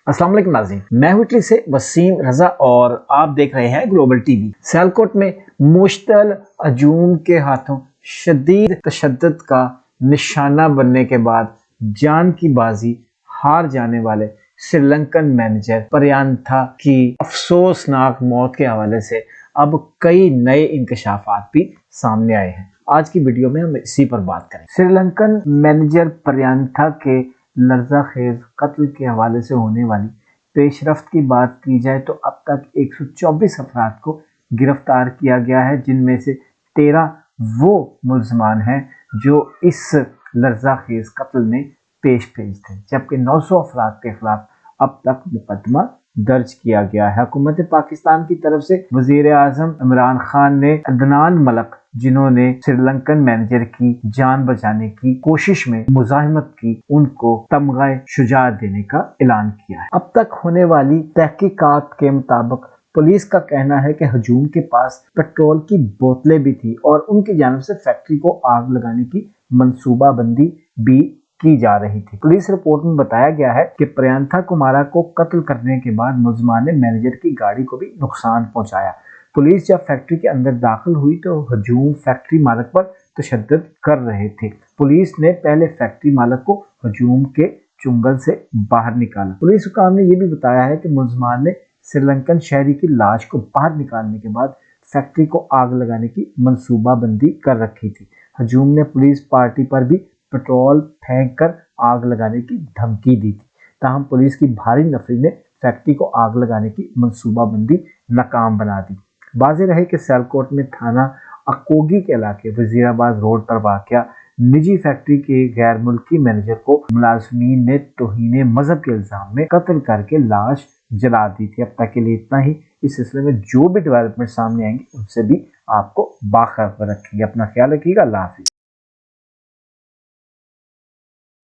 अस्सलाम वालेकुम नाज़रीन, मैं हूं इटली से वसीम रजा और आप देख रहे हैं ग्लोबल टीवी। सियालकोट में मुश्तल हजूम के हाथों शदीद तशद्दुद का निशाना बनने के बाद जान की बाजी हार जाने वाले श्रीलंकन मैनेजर प्रयांथा की अफसोसनाक मौत के हवाले से अब कई नए इंकशाफात भी सामने आए हैं। आज की वीडियो में हम इसी पर बात करें। श्रीलंकन मैनेजर प्रयांथा के लर्ज़ाखेज़ कत्ल के हवाले से होने वाली पेशरफ्त की बात की जाए तो अब तक 124 अफराद को गिरफ्तार किया गया है, जिनमें से 13 वो मुल्ज़मान हैं जो इस लर्ज़ाखेज़ कत्ल में पेश थे, जबकि 900 अफराद के खिलाफ अब तक मुकदमा दर्ज किया गया है। हुकूमत पाकिस्तान की तरफ से वज़ीर आज़म इमरान खान ने अदनान मलिक, जिन्होंने श्रीलंकन मैनेजर की जान बचाने की कोशिश में मुज़ाहिमत की, उनको तमग़े शुजाअत देने का ऐलान किया है। अब तक होने वाली तहकीकात के मुताबिक पुलिस का कहना है कि हजूम के पास पेट्रोल की बोतलें भी थी और उनकी जानिब से फैक्ट्री को आग लगाने की मंसूबाबंदी भी की जा रही थी। पुलिस रिपोर्ट में बताया गया है कि प्रयांथा कुमारा को कत्ल करने के बाद मुल्ज़मान ने मैनेजर की गाड़ी को भी नुकसान पहुंचाया। पुलिस जब फैक्ट्री के अंदर दाखिल हुई तो हजूम फैक्ट्री मालिक पर तशद्दुद कर रहे थे। पुलिस ने पहले फैक्ट्री मालिक को हजूम के चुंगल से बाहर निकाला। पुलिस हुकाम ने यह भी बताया है कि मुल्ज़मान ने श्रीलंकन शहरी की लाश को बाहर निकालने के बाद फैक्ट्री को आग लगाने की मंसूबाबंदी कर रखी थी। हजूम ने पुलिस पार्टी पर भी पेट्रोल फेंक कर आग लगाने की धमकी दी थी, ताहम पुलिस की भारी नफरी ने फैक्ट्री को आग लगाने की मंसूबाबंदी नाकाम बना दी। वाज़ेह रहे कि सियालकोट में थाना अकोगी के इलाके वजीराबाद रोड पर वाक़या निजी फैक्ट्री के गैर मुल्की मैनेजर को मुलाजमीन ने तौहीन मजहब के इल्जाम में कत्ल करके लाश जला दी थी। अब तक के लिए इतना ही। इस सिलसिले में जो भी डेवलपमेंट सामने आएंगे उनसे भी आपको बाखबर रखेंगे। अपना ख्याल रखिएगा। अल्लाह हाफिज़।